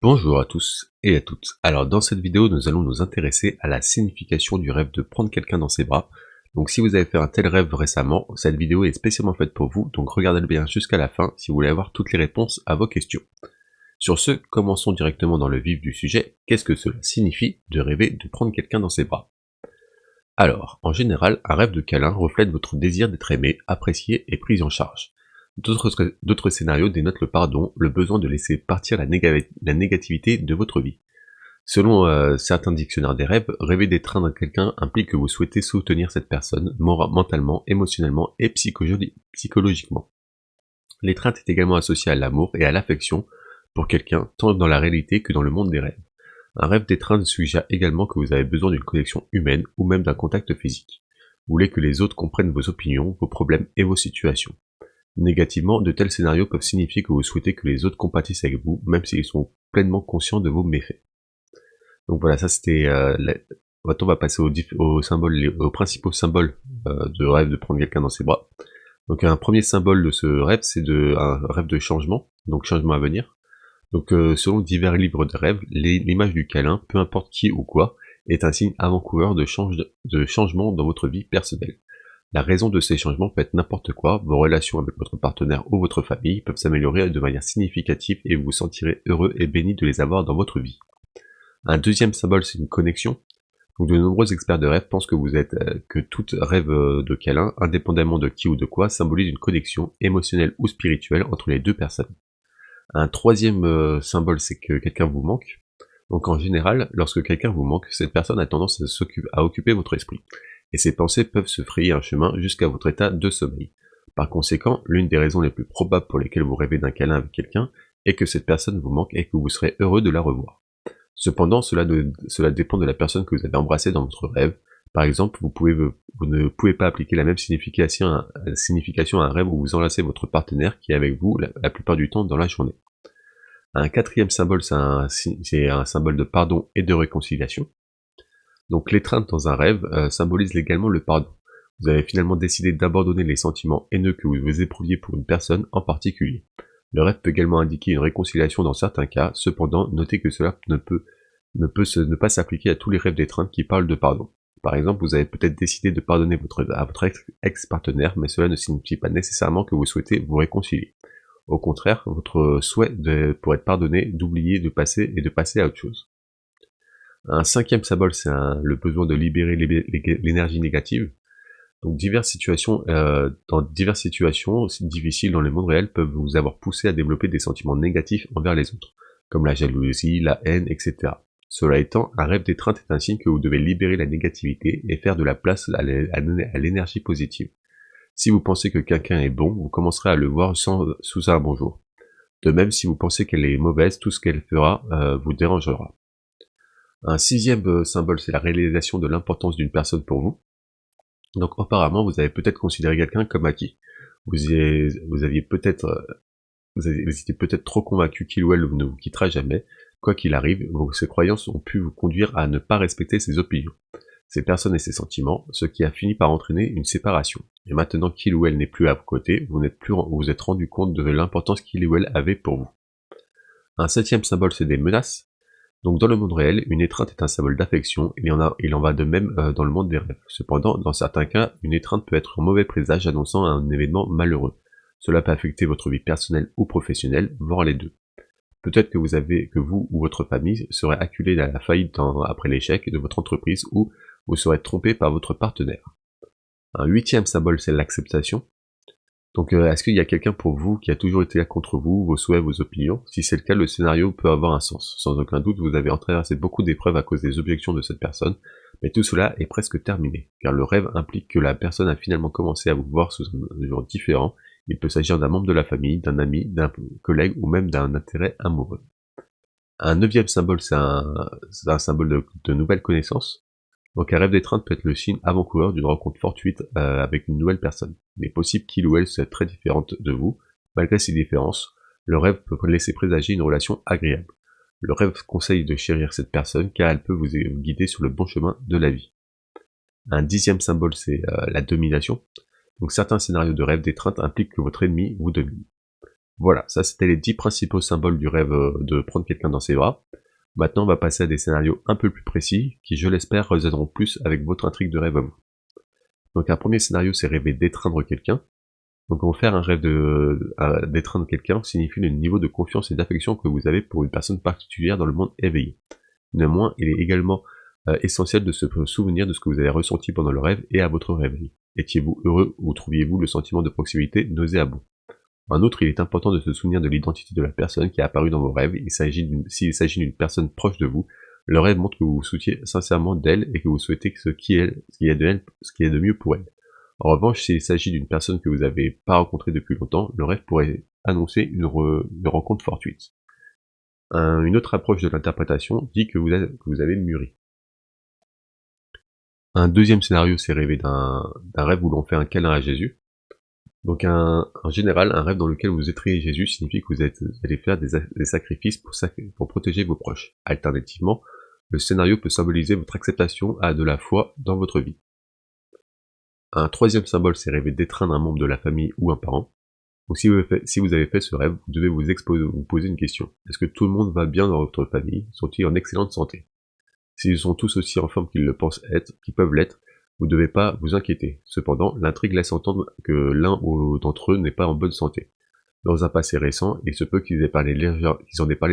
Bonjour à tous et à toutes. Alors dans cette vidéo, nous allons nous intéresser à la signification du rêve de prendre quelqu'un dans ses bras. Donc si vous avez fait un tel rêve récemment, cette vidéo est spécialement faite pour vous, donc regardez-le bien jusqu'à la fin si vous voulez avoir toutes les réponses à vos questions. Sur ce, commençons directement dans le vif du sujet. Qu'est-ce que cela signifie de rêver de prendre quelqu'un dans ses bras? Alors, en général, un rêve de câlin reflète votre désir d'être aimé, apprécié et pris en charge. D'autres scénarios dénotent le pardon, le besoin de laisser partir la négativité de votre vie. Selon certains dictionnaires des rêves, rêver d'étreindre quelqu'un implique que vous souhaitez soutenir cette personne mentalement, émotionnellement et psychologiquement. L'étreinte est également associée à l'amour et à l'affection pour quelqu'un, tant dans la réalité que dans le monde des rêves. Un rêve d'étreinte suggère également que vous avez besoin d'une connexion humaine ou même d'un contact physique. Vous voulez que les autres comprennent vos opinions, vos problèmes et vos situations. Négativement, de tels scénarios peuvent signifier que vous souhaitez que les autres compatissent avec vous, même s'ils sont pleinement conscients de vos méfaits. Donc voilà, ça c'était... Maintenant on va passer aux principaux symboles de rêve de prendre quelqu'un dans ses bras. Donc un premier symbole de ce rêve, c'est un rêve de changement, donc changement à venir. Donc selon divers livres de rêve, l'image du câlin, peu importe qui ou quoi, est un signe avant-coureur de changement dans votre vie personnelle. La raison de ces changements peut être n'importe quoi, vos relations avec votre partenaire ou votre famille peuvent s'améliorer de manière significative et vous vous sentirez heureux et béni de les avoir dans votre vie. Un deuxième symbole, c'est une connexion. Donc de nombreux experts de rêve pensent que tout rêve de câlin, indépendamment de qui ou de quoi, symbolise une connexion émotionnelle ou spirituelle entre les deux personnes. Un troisième symbole, c'est que quelqu'un vous manque. Donc en général, lorsque quelqu'un vous manque, cette personne a tendance à occuper votre esprit, et ses pensées peuvent se frayer un chemin jusqu'à votre état de sommeil. Par conséquent, l'une des raisons les plus probables pour lesquelles vous rêvez d'un câlin avec quelqu'un est que cette personne vous manque et que vous serez heureux de la revoir. Cependant, cela dépend de la personne que vous avez embrassée dans votre rêve. Par exemple, vous ne pouvez pas appliquer la même signification à un rêve où vous enlacez votre partenaire qui est avec vous la plupart du temps dans la journée. Un quatrième symbole, c'est un symbole de pardon et de réconciliation. Donc l'étreinte dans un rêve symbolise également le pardon. Vous avez finalement décidé d'abandonner les sentiments haineux que vous éprouviez pour une personne en particulier. Le rêve peut également indiquer une réconciliation dans certains cas, cependant, notez que cela ne peut pas s'appliquer à tous les rêves d'étreinte qui parlent de pardon. Par exemple, vous avez peut-être décidé de pardonner à votre ex-partenaire, mais cela ne signifie pas nécessairement que vous souhaitez vous réconcilier. Au contraire, votre souhait pour être pardonné, d'oublier, de passer à autre chose. Un cinquième symbole, c'est le besoin de libérer l'énergie négative. Donc dans diverses situations difficiles dans le monde réel peuvent vous avoir poussé à développer des sentiments négatifs envers les autres, comme la jalousie, la haine, etc. Cela étant, un rêve d'étreinte est un signe que vous devez libérer la négativité et faire de la place à l'énergie positive. Si vous pensez que quelqu'un est bon, vous commencerez à le voir sous un bon jour. De même, si vous pensez qu'elle est mauvaise, tout ce qu'elle fera vous dérangera. Un sixième symbole, c'est la réalisation de l'importance d'une personne pour vous. Donc apparemment, vous avez peut-être considéré quelqu'un comme acquis. Vous étiez peut-être trop convaincu qu'il ou elle ne vous quittera jamais. Quoi qu'il arrive, ces croyances ont pu vous conduire à ne pas respecter ses opinions, ses personnes et ses sentiments, ce qui a fini par entraîner une séparation. Et maintenant qu'il ou elle n'est plus à vos côtés, vous vous êtes rendu compte de l'importance qu'il ou elle avait pour vous. Un septième symbole, c'est des menaces. Donc dans le monde réel, une étreinte est un symbole d'affection, il en va de même dans le monde des rêves. Cependant, dans certains cas, une étreinte peut être un mauvais présage annonçant un événement malheureux. Cela peut affecter votre vie personnelle ou professionnelle, voire les deux. Peut-être que vous ou votre famille serez acculé à la faillite après l'échec de votre entreprise ou vous serez trompé par votre partenaire. Un huitième symbole, c'est l'acceptation. Donc est-ce qu'il y a quelqu'un pour vous qui a toujours été là contre vous, vos souhaits, vos opinions? Si c'est le cas, le scénario peut avoir un sens. Sans aucun doute, vous avez traversé beaucoup d'épreuves à cause des objections de cette personne, mais tout cela est presque terminé, car le rêve implique que la personne a finalement commencé à vous voir sous un jour différent. Il peut s'agir d'un membre de la famille, d'un ami, d'un collègue ou même d'un intérêt amoureux. Un neuvième symbole, c'est un symbole de nouvelles connaissances. Donc un rêve d'étreinte peut être le signe avant-coureur d'une rencontre fortuite avec une nouvelle personne. Il est possible qu'il ou elle soit très différente de vous. Malgré ces différences, le rêve peut laisser présager une relation agréable. Le rêve conseille de chérir cette personne car elle peut vous guider sur le bon chemin de la vie. Un dixième symbole, c'est la domination. Donc certains scénarios de rêve d'étreinte impliquent que votre ennemi vous domine. Voilà, ça c'était les 10 principaux symboles du rêve de prendre quelqu'un dans ses bras. Maintenant, on va passer à des scénarios un peu plus précis, qui je l'espère résonneront plus avec votre intrigue de rêve à vous. Donc un premier scénario, c'est rêver d'étreindre quelqu'un. Donc en faire un rêve d'étreindre quelqu'un signifie le niveau de confiance et d'affection que vous avez pour une personne particulière dans le monde éveillé. Néanmoins, il est également essentiel de se souvenir de ce que vous avez ressenti pendant le rêve et à votre réveil. Étiez-vous heureux ou trouviez-vous le sentiment de proximité nauséabond? En outre, il est important de se souvenir de l'identité de la personne qui a apparu dans vos rêves. S'il s'agit d'une personne proche de vous, le rêve montre que vous vous souciez sincèrement d'elle et que vous souhaitez ce qui est de mieux pour elle. En revanche, s'il s'agit d'une personne que vous n'avez pas rencontrée depuis longtemps, le rêve pourrait annoncer une rencontre fortuite. Une autre approche de l'interprétation dit que vous avez mûri. Un deuxième scénario, c'est rêver d'un rêve où l'on fait un câlin à Jésus. Donc en général, un rêve dans lequel vous étrillez Jésus signifie que vous allez faire des sacrifices pour protéger vos proches. Alternativement, le scénario peut symboliser votre acceptation de la foi dans votre vie. Un troisième symbole, c'est rêver d'étreindre un membre de la famille ou un parent. Donc si vous avez fait ce rêve, vous devez vous poser une question. Est-ce que tout le monde va bien dans votre famille? Sont-ils en excellente santé? S'ils sont tous aussi en forme qu'ils peuvent l'être, vous ne devez pas vous inquiéter. Cependant, l'intrigue laisse entendre que l'un d'entre eux n'est pas en bonne santé. Dans un passé récent, il se peut qu'ils en aient parlé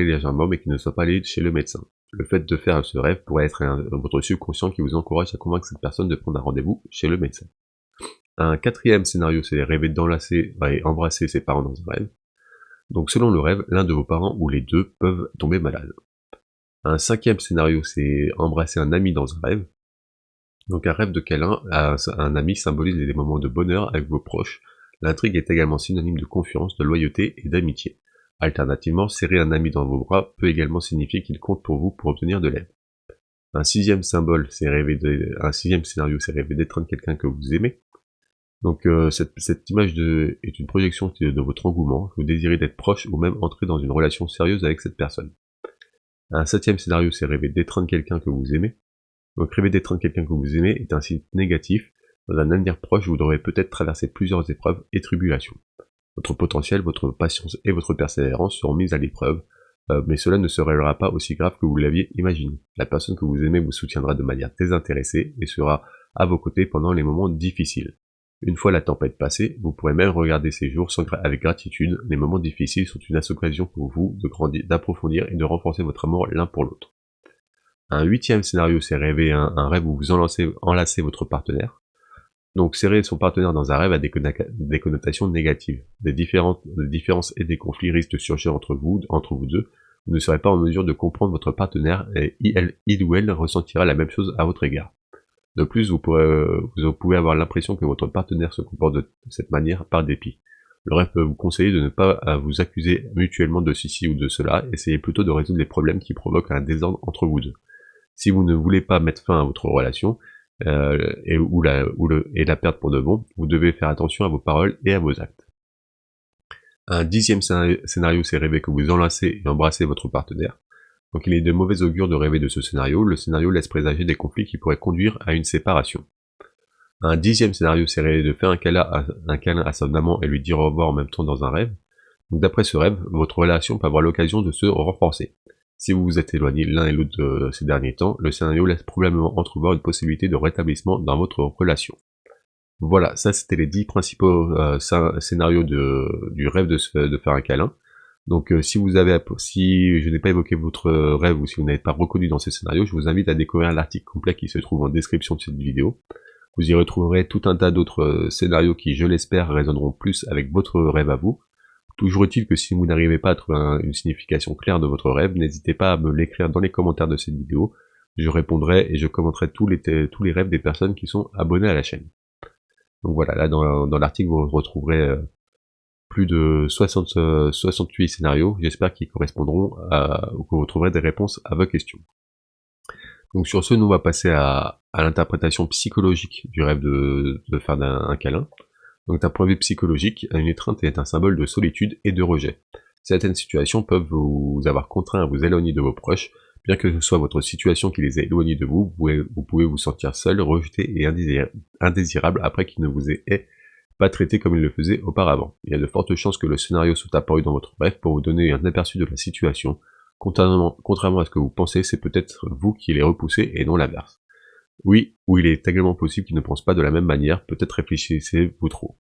légèrement mais qu'ils ne soient pas allés chez le médecin. Le fait de faire ce rêve pourrait être votre subconscient qui vous encourage à convaincre cette personne de prendre un rendez-vous chez le médecin. Un quatrième scénario, c'est rêver d'enlacer et embrasser ses parents dans un rêve. Donc selon le rêve, l'un de vos parents ou les deux peuvent tomber malades. Un cinquième scénario, c'est embrasser un ami dans un rêve. Donc un rêve de câlin à un ami symbolise des moments de bonheur avec vos proches. L'intrigue est également synonyme de confiance, de loyauté et d'amitié. Alternativement, serrer un ami dans vos bras peut également signifier qu'il compte pour vous pour obtenir de l'aide. Un sixième scénario, c'est rêver d'étreindre quelqu'un que vous aimez. Donc cette image est une projection de votre engouement. Vous désirez d'être proche ou même entrer dans une relation sérieuse avec cette personne. Un septième scénario, c'est rêver d'étreindre quelqu'un que vous aimez. Donc rêver d'étreindre quelqu'un que vous aimez est un signe négatif. Dans un avenir proche, vous devrez peut-être traverser plusieurs épreuves et tribulations. Votre potentiel, votre patience et votre persévérance seront mises à l'épreuve, mais cela ne se révélera pas aussi grave que vous l'aviez imaginé. La personne que vous aimez vous soutiendra de manière désintéressée et sera à vos côtés pendant les moments difficiles. Une fois la tempête passée, vous pourrez même regarder ces jours avec gratitude. Les moments difficiles sont une occasion pour vous d'approfondir et de renforcer votre amour l'un pour l'autre. Un huitième scénario, c'est rêver un rêve où vous enlacez votre partenaire. Donc serrer son partenaire dans un rêve a des connotations négatives. Des différences et des conflits risquent de surgir entre vous deux. Vous ne serez pas en mesure de comprendre votre partenaire et il ou elle ressentira la même chose à votre égard. De plus, vous pouvez avoir l'impression que votre partenaire se comporte de cette manière par dépit. Le rêve peut vous conseiller de ne pas vous accuser mutuellement de ceci ou de cela, essayez plutôt de résoudre les problèmes qui provoquent un désordre entre vous deux. Si vous ne voulez pas mettre fin à votre relation, et la perdre pour de bon, vous devez faire attention à vos paroles et à vos actes. Un dixième scénario, c'est rêver que vous enlacez et embrassez votre partenaire. Donc il est de mauvais augure de rêver de ce scénario. Le scénario laisse présager des conflits qui pourraient conduire à une séparation. Un dixième scénario, c'est rêver de faire un câlin à son amant et lui dire au revoir en même temps dans un rêve. Donc d'après ce rêve, votre relation peut avoir l'occasion de se renforcer. Si vous vous êtes éloignés l'un et l'autre ces derniers temps, le scénario laisse probablement entrevoir une possibilité de rétablissement dans votre relation. Voilà, ça c'était les 10 principaux scénarios du rêve de faire un câlin. Donc si je n'ai pas évoqué votre rêve ou si vous n'avez pas reconnu dans ces scénarios, je vous invite à découvrir l'article complet qui se trouve en description de cette vidéo. Vous y retrouverez tout un tas d'autres scénarios qui, je l'espère, résonneront plus avec votre rêve à vous. Toujours est-il que si vous n'arrivez pas à trouver une signification claire de votre rêve, n'hésitez pas à me l'écrire dans les commentaires de cette vidéo. Je répondrai et je commenterai tous les rêves des personnes qui sont abonnées à la chaîne. Donc voilà, là dans l'article vous retrouverez plus de 68 scénarios, j'espère qu'ils correspondront ou que vous trouverez des réponses à vos questions. Donc sur ce, nous on va passer à l'interprétation psychologique du rêve de faire un câlin. Donc d'un point de vue psychologique, une étreinte est un symbole de solitude et de rejet. Certaines situations peuvent vous avoir contraint à vous éloigner de vos proches, bien que ce soit votre situation qui les ait éloignés de vous, vous pouvez vous sentir seul, rejeté et indésirable après qu'ils ne vous aient pas traité comme il le faisait auparavant. Il y a de fortes chances que le scénario soit apparu dans votre rêve pour vous donner un aperçu de la situation. Contrairement à ce que vous pensez, c'est peut-être vous qui les repoussez et non l'inverse. Oui, ou il est également possible qu'il ne pense pas de la même manière, peut-être réfléchissez-vous trop.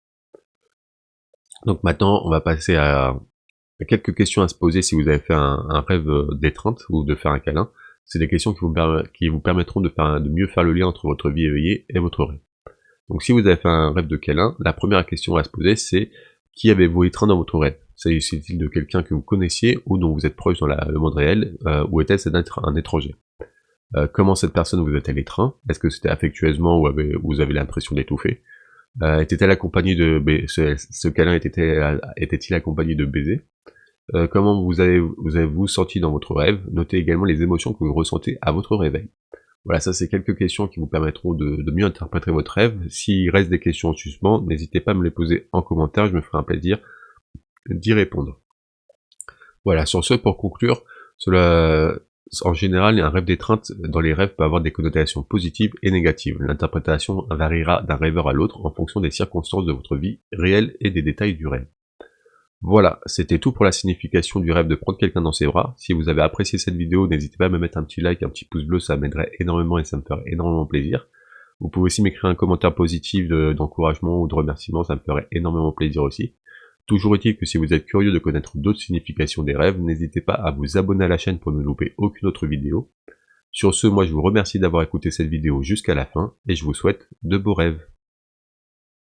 Donc maintenant, on va passer à quelques questions à se poser si vous avez fait un rêve d'étreinte ou de faire un câlin. C'est des questions qui vous permettront de mieux faire le lien entre votre vie éveillée et votre rêve. Donc si vous avez fait un rêve de câlin, la première question à se poser c'est qui avez-vous étreint dans votre rêve? S'agit-il de quelqu'un que vous connaissiez ou dont vous êtes proche dans le monde réel, ou était-ce un étranger? Comment cette personne vous a-t-elle étreint? Est-ce que c'était affectueusement ou vous avez l'impression d'étouffer? Était-elle accompagnée de ce câlin était-il accompagné de baisers? Comment vous avez-vous senti dans votre rêve? Notez également les émotions que vous ressentez à votre réveil. Voilà, ça c'est quelques questions qui vous permettront de mieux interpréter votre rêve. S'il reste des questions en suspens, n'hésitez pas à me les poser en commentaire, je me ferai un plaisir d'y répondre. Voilà, sur ce, pour conclure, en général, un rêve d'étreinte dans les rêves peut avoir des connotations positives et négatives. L'interprétation variera d'un rêveur à l'autre en fonction des circonstances de votre vie réelle et des détails du rêve. Voilà, c'était tout pour la signification du rêve de prendre quelqu'un dans ses bras. Si vous avez apprécié cette vidéo, n'hésitez pas à me mettre un petit like, un petit pouce bleu, ça m'aiderait énormément et ça me ferait énormément plaisir. Vous pouvez aussi m'écrire un commentaire positif d'encouragement ou de remerciement, ça me ferait énormément plaisir aussi. Toujours est-il que si vous êtes curieux de connaître d'autres significations des rêves, n'hésitez pas à vous abonner à la chaîne pour ne louper aucune autre vidéo. Sur ce, moi je vous remercie d'avoir écouté cette vidéo jusqu'à la fin, et je vous souhaite de beaux rêves.